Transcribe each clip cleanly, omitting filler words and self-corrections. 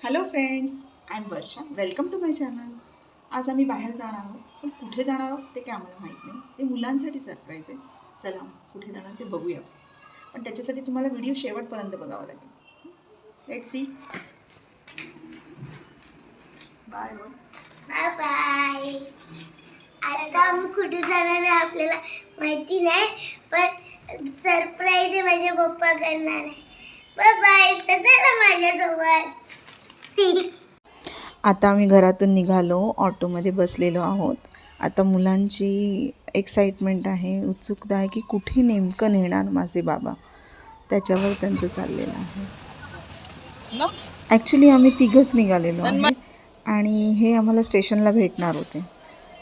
Hello friends, I am Varsha. Welcome to my channel. आज आम्ही बाहेर जाणार आहोत, पण कुठे जाणार आहोत ते काय आम्हाला माहीत नाही. ते मुलांसाठी सरप्राईज आहे. चला कुठे जाणार ते बघूया. पण त्याच्यासाठी तुम्हाला व्हिडिओ शेवटपर्यंत बघावा लागेल. Let's see. Bye bye bye. आता आम्ही कुठे जाणार आहे आपल्याला माहिती नाही, पण सरप्राईज आहे माझे पप्पा करणार आहे. Bye bye. चला माझ्यासोबत. आता आम्ही घरातून निघालो, ऑटोमध्ये बसलेलो आहोत. आता मुलांची एक्साइटमेंट आहे, उत्सुकता आहे की कुठे नेमकं नेणार माझे बाबा. त्याच्यावर त्यांचं चाललेलं आहे. ॲक्च्युली आम्ही तिघंच निघालेलो आहे आणि हे आम्हाला स्टेशनला भेटणार होते.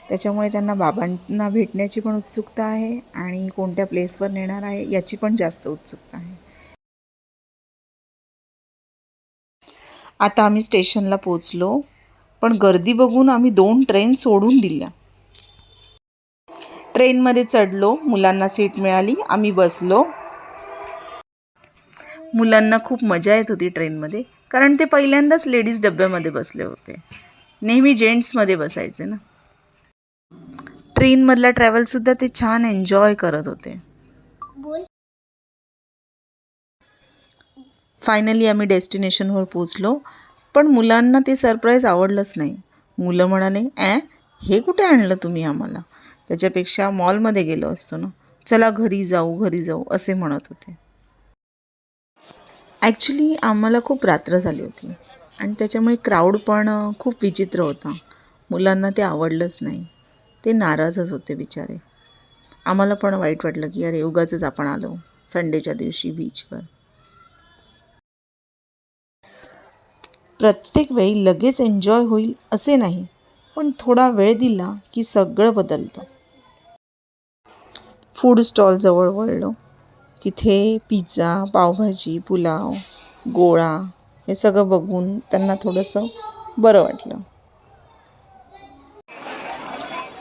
त्याच्यामुळे त्यांना बाबांना भेटण्याची पण उत्सुकता आहे आणि कोणत्या प्लेसवर नेणार आहे याची पण जास्त उत्सुकता आहे. आता आम्ही स्टेशनला पोचलो, पण गर्दी बघून आम्ही 2 ट्रेन सोडून दिल्या. ट्रेनमध्ये चढलो, मुलांना सीट मिळाली, आम्ही बसलो. मुलांना खूप मजा येत होती ट्रेनमध्ये, कारण ते पहिल्यांदाच लेडीज डब्यामध्ये बसले होते. नेहमी जेंट्समध्ये बसायचे ना. ट्रेनमधला ट्रॅव्हलसुद्धा ते छान एन्जॉय करत होते. फायनली आम्ही डेस्टिनेशनवर पोचलो, पण मुलांना ते सरप्राईज आवडलंच नाही. मुलं म्हणाले, हे कुठे आणलं तुम्ही आम्हाला? त्याच्यापेक्षा मॉलमध्ये गेलो असतो ना. चला घरी जाऊ असे म्हणत होते. ॲक्च्युली आम्हाला खूप रात्र झाली होती आणि त्याच्यामुळे क्राऊड पण खूप विचित्र होता. मुलांना ते आवडलंच नाही. ते नाराजच होते बिचारे. आम्हाला पण वाईट वाटलं की अरे उगाचच आपण आलो संडेच्या दिवशी बीचवर. प्रत्येक वेळी लगेच एन्जॉय होईल असे नाही, पण थोडा वेळ दिला की सगळं बदलतं. फूड स्टॉलजवळ वळलो. तिथे पिझ्झा, पावभाजी, पुलाव, गोळा हे सगळं बघून त्यांना थोडंसं बरं वाटलं.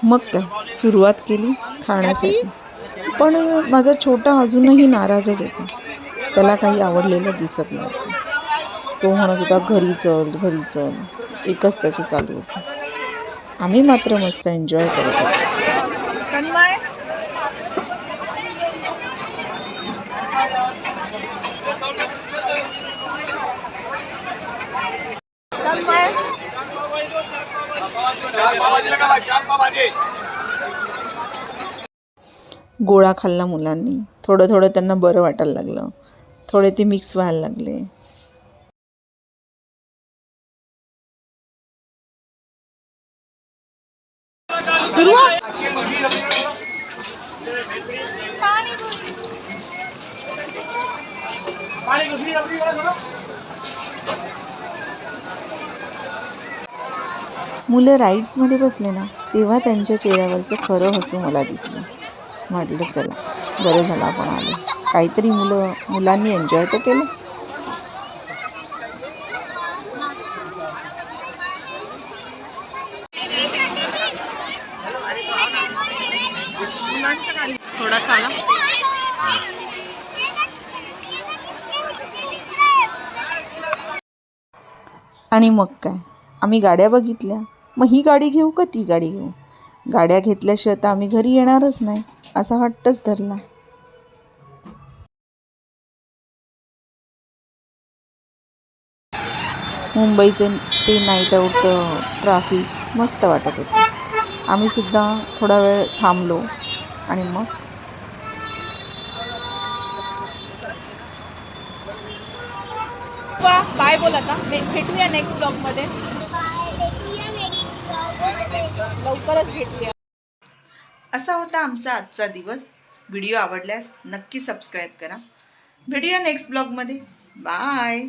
मग काय सुरुवात केली खाण्यासाठी. पण माझा छोटा अजूनही नाराजच होता. त्याला काही आवडलेलं दिसत नव्हतं. तो म्हणत होता घरी चल. एकच त्याचं चालू होतं. आम्ही मात्र मस्त एन्जॉय करत होतो. गोळा खाल्ला मुलांनी. थोडं त्यांना बरं वाटायला लागलं. थोडे ते मिक्स व्हायला लागले. मुलं राईड्समध्ये बसले ना, तेव्हा त्यांच्या चेहऱ्यावरचं खरं हसू मला दिसलं. म्हटलं चला बरं झालं आपण आलो. काहीतरी मुलांनी एन्जॉय तर केलं. थोडा चाला. आणि मग काय आम्ही गाड्या बघितल्या. मग ही गाडी घेऊ का ती गाडी घेऊ? गाड्या घेतल्याशिवाय तर आम्ही घरी येणारच नाही असा हट्टच धरला. मुंबईचे ते नाईट आऊट ट्रॅफिक मस्त वाटत होतं. आम्ही सुद्धा थोडा वेळ थांबलो आणि मग बाय बोल. आता भेटूया नेक्स्ट ब्लॉगमध्ये. लवकरच भेटूया. असा होता आमचा आजचा दिवस. व्हिडिओ आवडल्यास नक्की सबस्क्राईब करा. भेटूया नेक्स्ट ब्लॉगमध्ये. बाय.